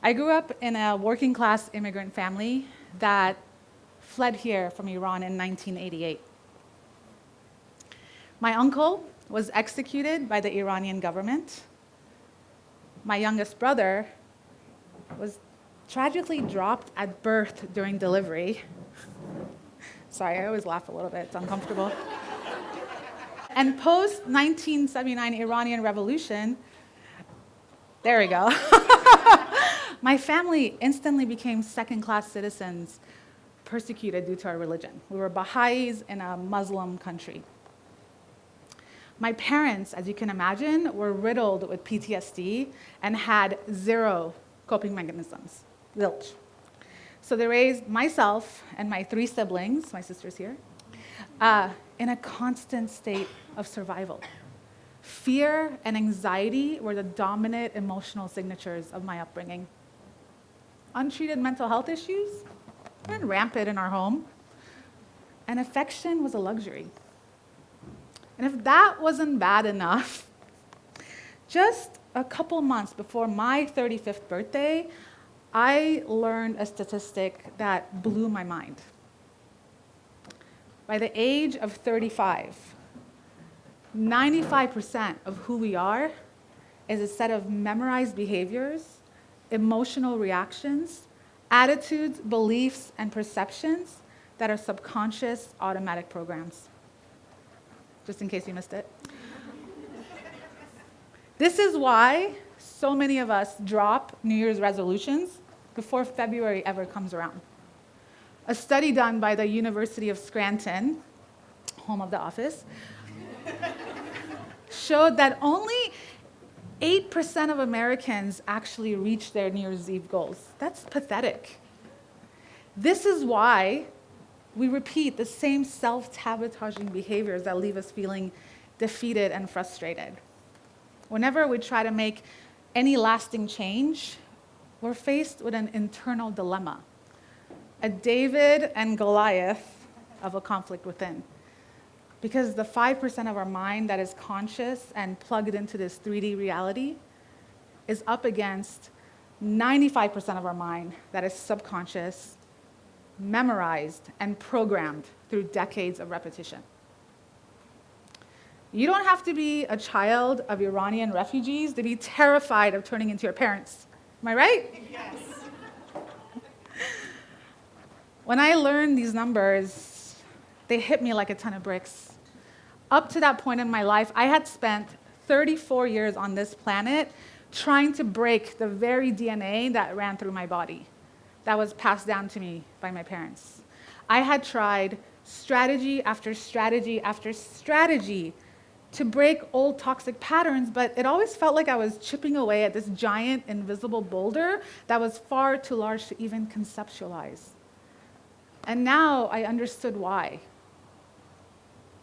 I grew up in a working class immigrant family that fled here from Iran in 1988. My uncle was executed by the Iranian government. My youngest brother was tragically dropped at birth during delivery. Sorry, I always laugh a little bit, it's uncomfortable. And post-1979 Iranian Revolution, there we go. My family instantly became second-class citizens persecuted due to our religion. We were Baha'is in a Muslim country. My parents, as you can imagine, were riddled with PTSD and had zero coping mechanisms, zilch. So they raised myself and my 3 siblings, my sister's here, in a constant state of survival. Fear and anxiety were the dominant emotional signatures of my upbringing. Untreated mental health issues ran rampant in our home, and affection was a luxury. And if that wasn't bad enough, just a couple months before my 35th birthday, I learned a statistic that blew my mind. By the age of 35, 95% of who we are is a set of memorized behaviors, emotional reactions, attitudes, beliefs, and perceptions that are subconscious automatic programs. Just in case you missed it. This is why so many of us drop New Year's resolutions before February ever comes around. A study done by the University of Scranton, home of the office, showed that only 8% of Americans actually reach their New Year's Eve goals. That's pathetic. This is why we repeat the same self-sabotaging behaviors that leave us feeling defeated and frustrated. Whenever we try to make any lasting change, we're faced with an internal dilemma, a David and Goliath of a conflict within. Because the 5% of our mind that is conscious and plugged into this 3D reality is up against 95% of our mind that is subconscious, memorized, and programmed through decades of repetition. You don't have to be a child of Iranian refugees to be terrified of turning into your parents. Am I right? Yes. When I learned these numbers, they hit me like a ton of bricks. Up to that point in my life, I had spent 34 years on this planet trying to break the very DNA that ran through my body, that was passed down to me by my parents. I had tried strategy after strategy after strategy to break old toxic patterns, but it always felt like I was chipping away at this giant invisible boulder that was far too large to even conceptualize. And now I understood why.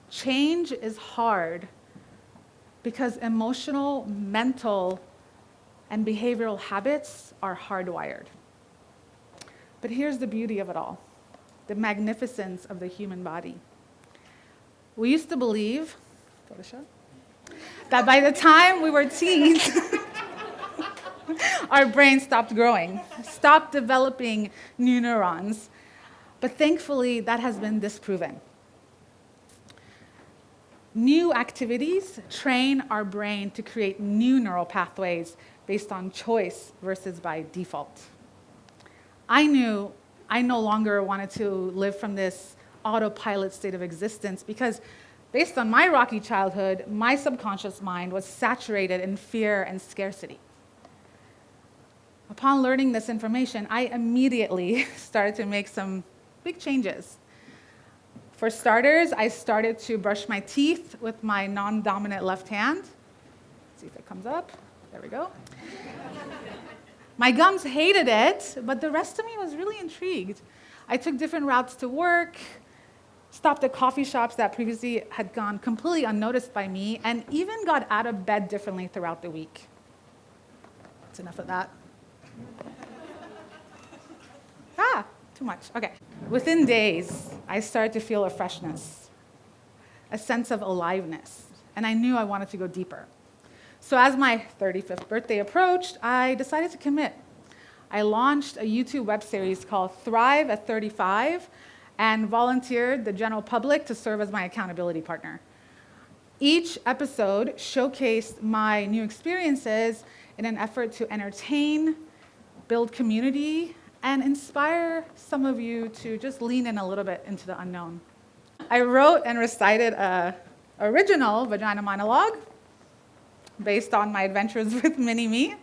Change is hard because emotional, mental, and behavioral habits are hardwired. But here's the beauty of it all, the magnificence of the human body. We used to believe that by the time we were teens, our brain stopped growing, stopped developing new neurons. But thankfully, that has been disproven. New activities train our brain to create new neural pathways based on choice versus by default. I knew I no longer wanted to live from this autopilot state of existence because based on my rocky childhood, my subconscious mind was saturated in fear and scarcity. Upon learning this information, I immediately started to make some big changes. For starters, I started to brush my teeth with my non-dominant left hand. Let's see if it comes up. There we go. My gums hated it, but the rest of me was really intrigued. I took different routes to work, stopped at coffee shops that previously had gone completely unnoticed by me, and even got out of bed differently throughout the week. That's enough of that. Too much. Okay. Within days, I started to feel a freshness, a sense of aliveness, and I knew I wanted to go deeper. So as my 35th birthday approached, I decided to commit. I launched a YouTube web series called Thrive at 35 and volunteered the general public to serve as my accountability partner. Each episode showcased my new experiences in an effort to entertain, build community, and inspire some of you to just lean in a little bit into the unknown. I wrote and recited an original vagina monologue based on my adventures with mini-me.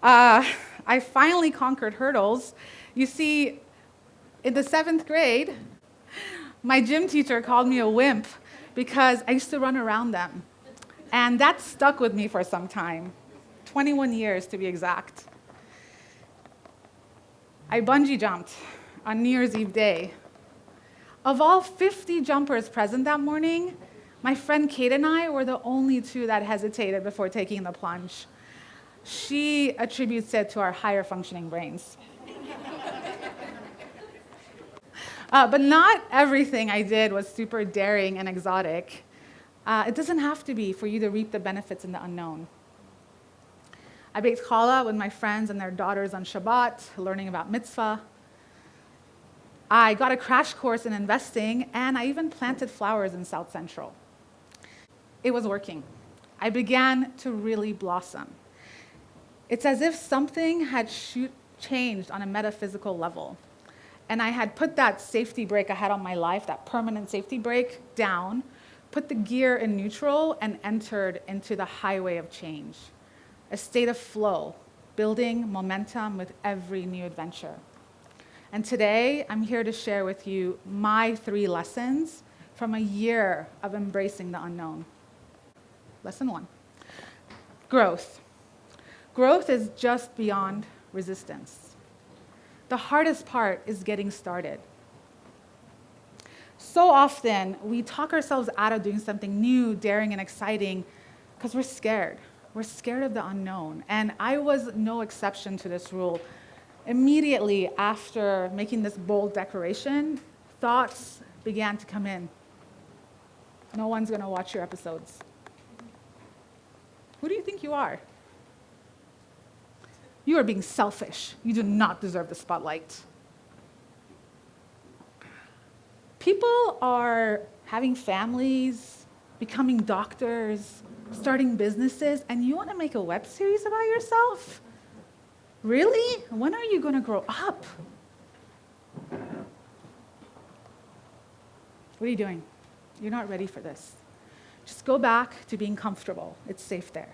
I finally conquered hurdles. You see, in the 7th grade, my gym teacher called me a wimp because I used to run around them. And that stuck with me for some time, 21 years to be exact. I bungee jumped on New Year's Eve day. Of all 50 jumpers present that morning, my friend Kate and I were the only 2 that hesitated before taking the plunge. She attributes it to our higher functioning brains. But not everything I did was super daring and exotic. It doesn't have to be for you to reap the benefits in the unknown. I baked challah with my friends and their daughters on Shabbat, learning about mitzvah. I got a crash course in investing, and I even planted flowers in South Central. It was working. I began to really blossom. It's as if something had changed on a metaphysical level. And I had put that safety brake I had on my life, that permanent safety brake, down, put the gear in neutral, and entered into the highway of change, a state of flow, building momentum with every new adventure. And today, I'm here to share with you my 3 lessons from a year of embracing the unknown. Lesson 1, growth. Growth is just beyond resistance. The hardest part is getting started. So often, we talk ourselves out of doing something new, daring, and exciting because we're scared. We're scared of the unknown. And I was no exception to this rule. Immediately after making this bold declaration, thoughts began to come in. No one's going to watch your episodes. Who do you think you are? You are being selfish. You do not deserve the spotlight. People are having families, becoming doctors, starting businesses, and you want to make a web series about yourself? Really? When are you going to grow up? What are you doing? You're not ready for this. Just go back to being comfortable. It's safe there.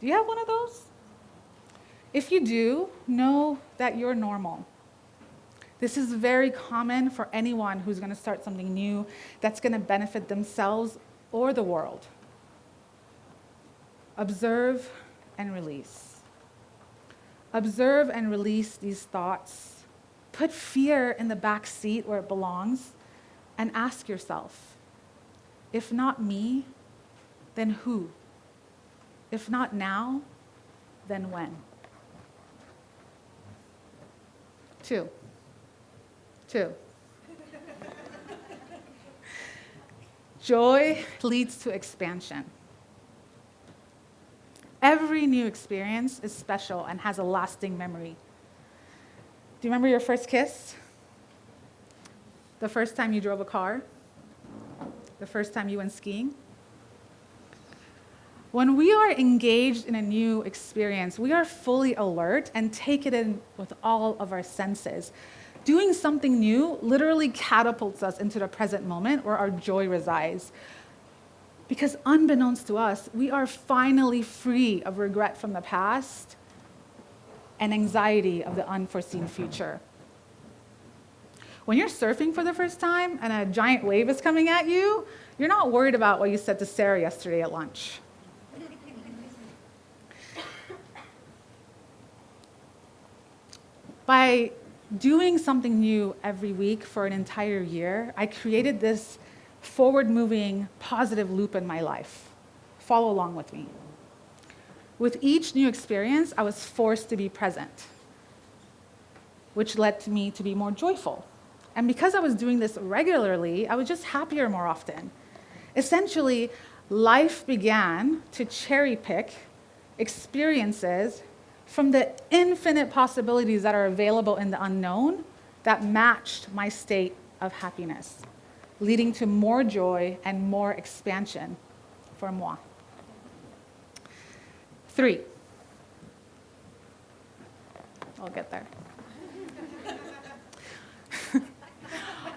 Do you have one of those? If you do, know that you're normal. This is very common for anyone who's going to start something new that's going to benefit themselves or the world. Observe and release. Observe and release these thoughts. Put fear in the back seat where it belongs and ask yourself, if not me, then who? If not now, then when? 2. Joy leads to expansion. Every new experience is special and has a lasting memory. Do you remember your first kiss? The first time you drove a car? The first time you went skiing? When we are engaged in a new experience, we are fully alert and take it in with all of our senses. Doing something new literally catapults us into the present moment where our joy resides. Because unbeknownst to us, we are finally free of regret from the past and anxiety of the unforeseen future. When you're surfing for the first time and a giant wave is coming at you, you're not worried about what you said to Sarah yesterday at lunch. By doing something new every week for an entire year, I created this forward-moving, positive loop in my life. Follow along with me. With each new experience, I was forced to be present, which led to me to be more joyful. And because I was doing this regularly, I was just happier more often. Essentially, life began to cherry pick experiences from the infinite possibilities that are available in the unknown that matched my state of happiness, leading to more joy and more expansion for moi. 3. I'll get there.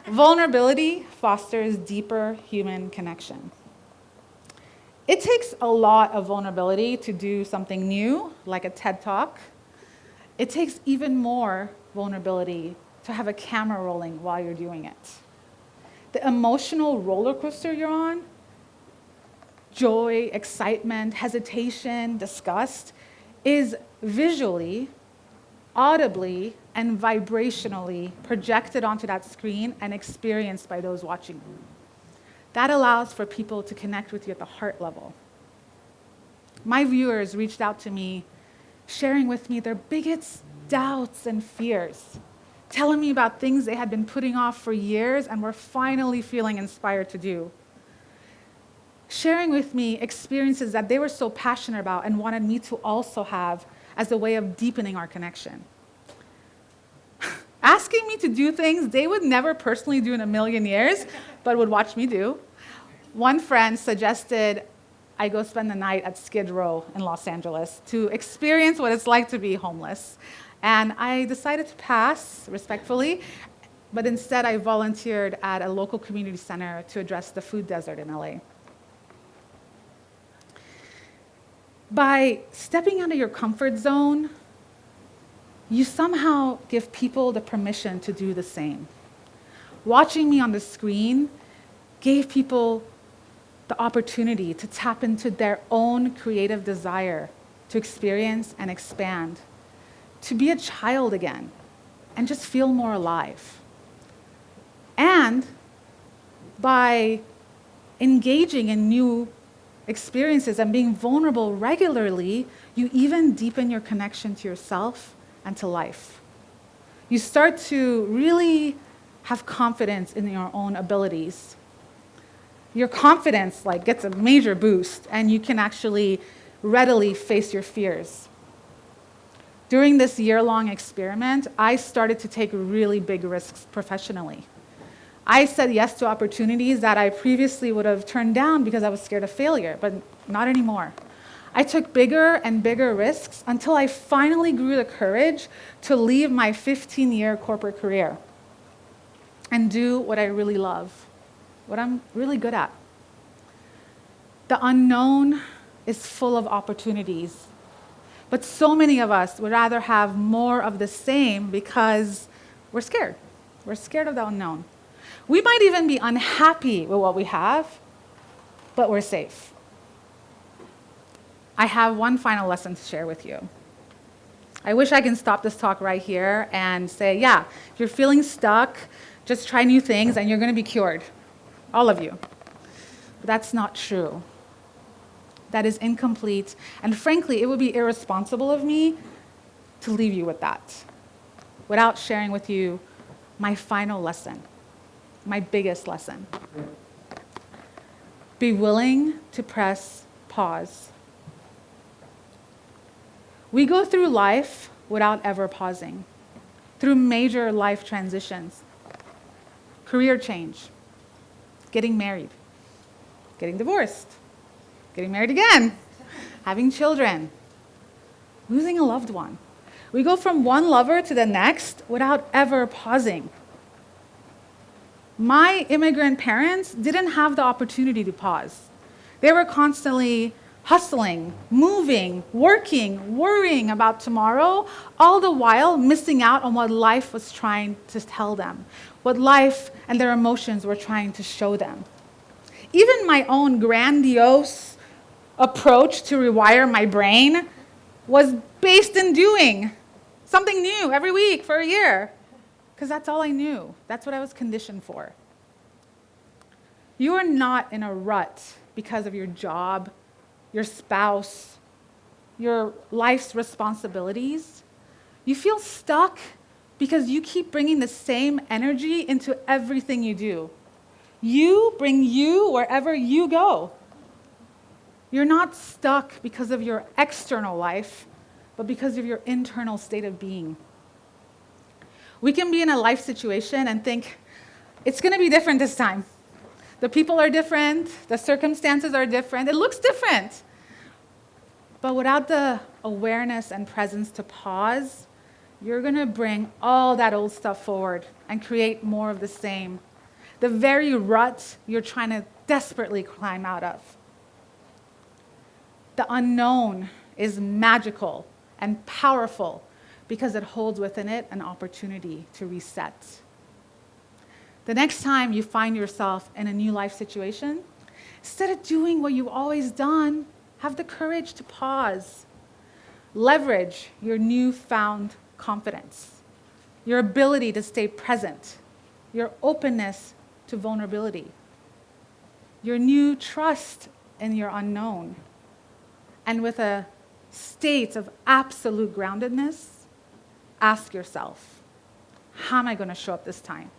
Vulnerability fosters deeper human connection. It takes a lot of vulnerability to do something new, like a TED Talk. It takes even more vulnerability to have a camera rolling while you're doing it. The emotional roller coaster you're on, joy, excitement, hesitation, disgust, is visually, audibly, and vibrationally projected onto that screen and experienced by those watching you. That allows for people to connect with you at the heart level. My viewers reached out to me, sharing with me their biggest doubts and fears, telling me about things they had been putting off for years and were finally feeling inspired to do. Sharing with me experiences that they were so passionate about and wanted me to also have as a way of deepening our connection. Asking me to do things they would never personally do in a million years, but would watch me do. One friend suggested I go spend the night at Skid Row in Los Angeles to experience what it's like to be homeless. And I decided to pass, respectfully, but instead I volunteered at a local community center to address the food desert in LA. By stepping out of your comfort zone, you somehow give people the permission to do the same. Watching me on the screen gave people the opportunity to tap into their own creative desire to experience and expand, to be a child again, and just feel more alive. And by engaging in new experiences and being vulnerable regularly, you even deepen your connection to yourself and to life. You start to really have confidence in your own abilities. Your confidence gets a major boost, and you can actually readily face your fears. During this year-long experiment, I started to take really big risks professionally. I said yes to opportunities that I previously would have turned down because I was scared of failure, but not anymore. I took bigger and bigger risks until I finally grew the courage to leave my 15-year corporate career and do what I really love, what I'm really good at. The unknown is full of opportunities, but so many of us would rather have more of the same because we're scared. We're scared of the unknown. We might even be unhappy with what we have, but we're safe. I have one final lesson to share with you. I wish I can stop this talk right here and say, yeah, if you're feeling stuck, just try new things and you're going to be cured. All of you. But that's not true. That is incomplete. And frankly, it would be irresponsible of me to leave you with that without sharing with you my final lesson, my biggest lesson. Be willing to press pause. We go through life without ever pausing, through major life transitions, career change, getting married, getting divorced, getting married again, having children, losing a loved one. We go from one lover to the next without ever pausing. My immigrant parents didn't have the opportunity to pause. They were constantly hustling, moving, working, worrying about tomorrow, all the while missing out on what life was trying to tell them, what life and their emotions were trying to show them. Even my own grandiose approach to rewire my brain was based in doing something new every week for a year, because that's all I knew. That's what I was conditioned for. You are not in a rut because of your job, your spouse, your life's responsibilities. You feel stuck because you keep bringing the same energy into everything you do. You bring you wherever you go. You're not stuck because of your external life, but because of your internal state of being. We can be in a life situation and think, it's going to be different this time. The people are different, the circumstances are different, it looks different. But without the awareness and presence to pause, you're going to bring all that old stuff forward and create more of the same. The very rut you're trying to desperately climb out of. The unknown is magical and powerful because it holds within it an opportunity to reset. The next time you find yourself in a new life situation, instead of doing what you've always done, have the courage to pause. Leverage your newfound confidence, your ability to stay present, your openness to vulnerability, your new trust in your unknown, and with a state of absolute groundedness, ask yourself, how am I going to show up this time?